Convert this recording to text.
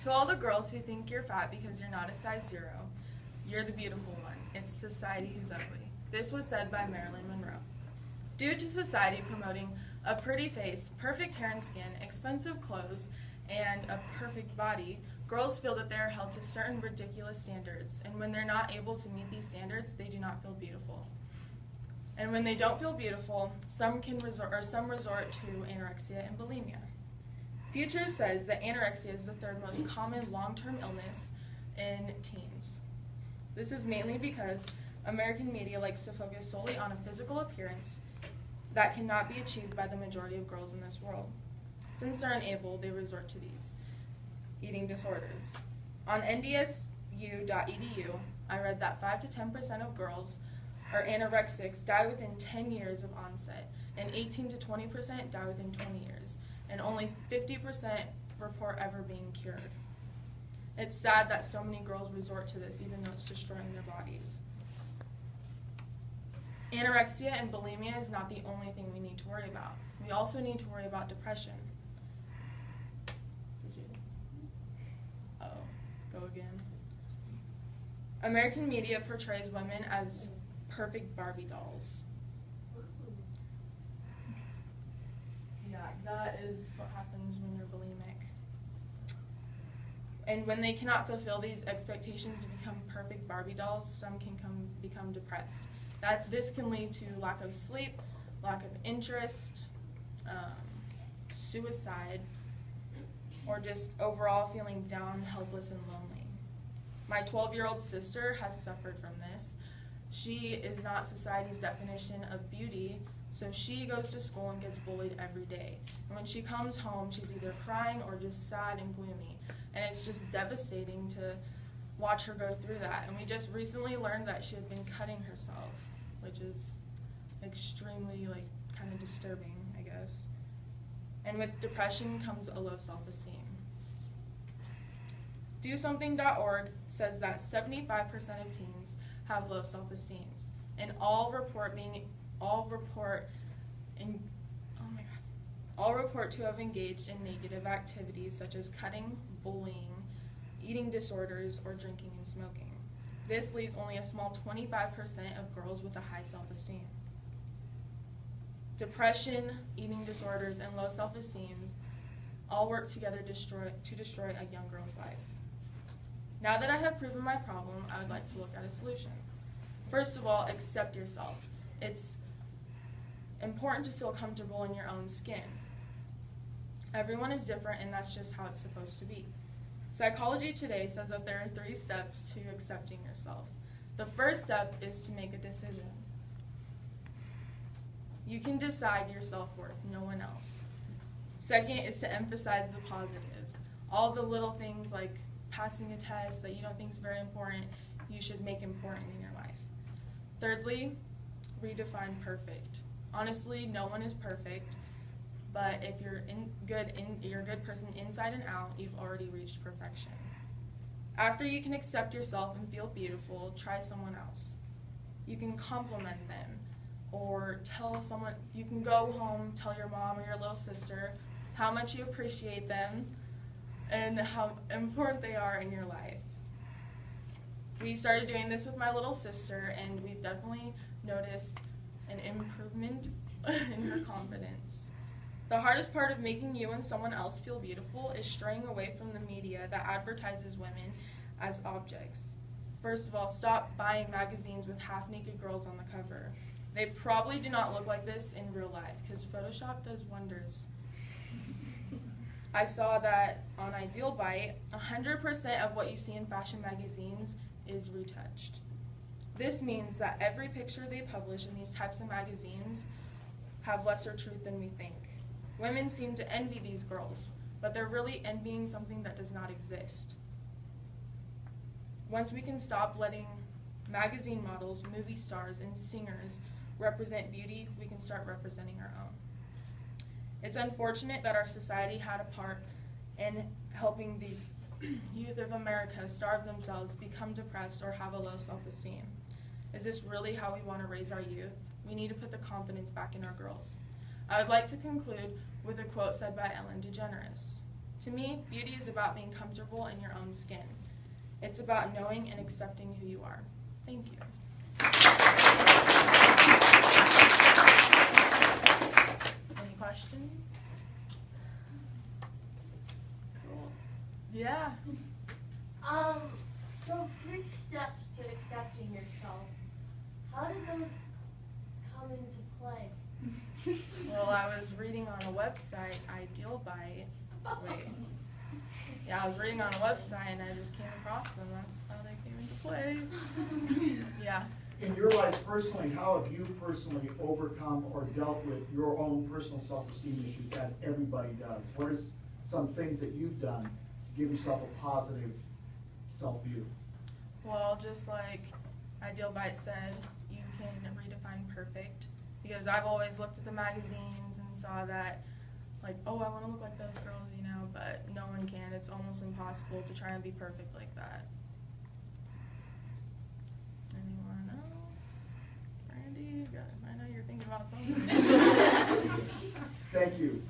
To all the girls who think you're fat because you're not a size 0, you're the beautiful one. It's society who's ugly. This was said by Marilyn Monroe. Due to society promoting a pretty face, perfect hair and skin, expensive clothes, and a perfect body, girls feel that they are held to certain ridiculous standards, and when they're not able to meet these standards, they do not feel beautiful. And when they don't feel beautiful, some resort to anorexia and bulimia. Future says that anorexia is the 3rd most common long-term illness in teens. This is mainly because American media likes to focus solely on a physical appearance that cannot be achieved by the majority of girls in this world. Since they're unable, they resort to these eating disorders. On ndsu.edu, I read that 5 to 10% of girls or anorexics die within 10 years of onset, and 18 to 20% die within 20 years, and only 50% report ever being cured. It's sad that so many girls resort to this, even though it's destroying their bodies. Anorexia and bulimia is not the only thing we need to worry about. We also need to worry about depression. Go again. American media portrays women as perfect Barbie dolls. Yeah, that is what happens when you're bulimic. And when they cannot fulfill these expectations to become perfect Barbie dolls, some can become depressed. This can lead to lack of sleep, lack of interest, suicide, or just overall feeling down, helpless, and lonely. My 12-year-old sister has suffered from this. She is not society's definition of beauty, so she goes to school and gets bullied every day. And when she comes home, she's either crying or just sad and gloomy. And it's just devastating to watch her go through that. And we just recently learned that she had been cutting herself, which is extremely, kind of disturbing, I guess. And with depression comes a low self-esteem. DoSomething.org says that 75% of teens have low self-esteem, and all report to have engaged in negative activities such as cutting, bullying, eating disorders, or drinking and smoking. This leaves only a small 25% of girls with a high self-esteem. Depression, eating disorders, and low self-esteem all work together to destroy a young girl's life. Now that I have proven my problem, I would like to look at a solution. First of all, accept yourself. It's important to feel comfortable in your own skin. Everyone is different, and that's just how it's supposed to be. Psychology Today says that there are 3 steps to accepting yourself. The first step is to make a decision. You can decide your self-worth, no one else. Second is to emphasize the positives. All the little things like passing a test that you don't think is very important, you should make important in your life. Thirdly, redefine perfect. Honestly, no one is perfect, but if you're you're a good person inside and out, you've already reached perfection. After you can accept yourself and feel beautiful, try someone else. You can compliment them, or tell someone, you can go home, tell your mom or your little sister how much you appreciate them and how important they are in your life. We started doing this with my little sister, and we've definitely noticed an improvement in her confidence. The hardest part of making you and someone else feel beautiful is straying away from the media that advertises women as objects. First of all, stop buying magazines with half-naked girls on the cover. They probably do not look like this in real life, because Photoshop does wonders. I saw that on Ideal Bite, 100% of what you see in fashion magazines is retouched. This means that every picture they publish in these types of magazines have lesser truth than we think. Women seem to envy these girls, but they're really envying something that does not exist. Once we can stop letting magazine models, movie stars, and singers represent beauty, we can start representing our own. It's unfortunate that our society had a part in helping the youth of America starve themselves, become depressed, or have a low self-esteem. Is this really how we want to raise our youth? We need to put the confidence back in our girls. I would like to conclude with a quote said by Ellen DeGeneres. To me, beauty is about being comfortable in your own skin. It's about knowing and accepting who you are. Thank you. Any questions? Cool. Yeah. So 3 steps to accepting yourself. How did those come into play? Well, I was reading on a website, Ideal Bite. Wait. Yeah, I was reading on a website and I just came across them. That's how they came into play. Yeah. In your life personally, how have you personally overcome or dealt with your own personal self-esteem issues, as everybody does? What are some things that you've done to give yourself a positive self-view? Well, just like Ideal Bite said, you can redefine perfect. Because I've always looked at the magazines and saw that, like, oh, I want to look like those girls, you know, but no one can. It's almost impossible to try and be perfect like that. Anyone else? Brandy, I know you're thinking about something. Thank you.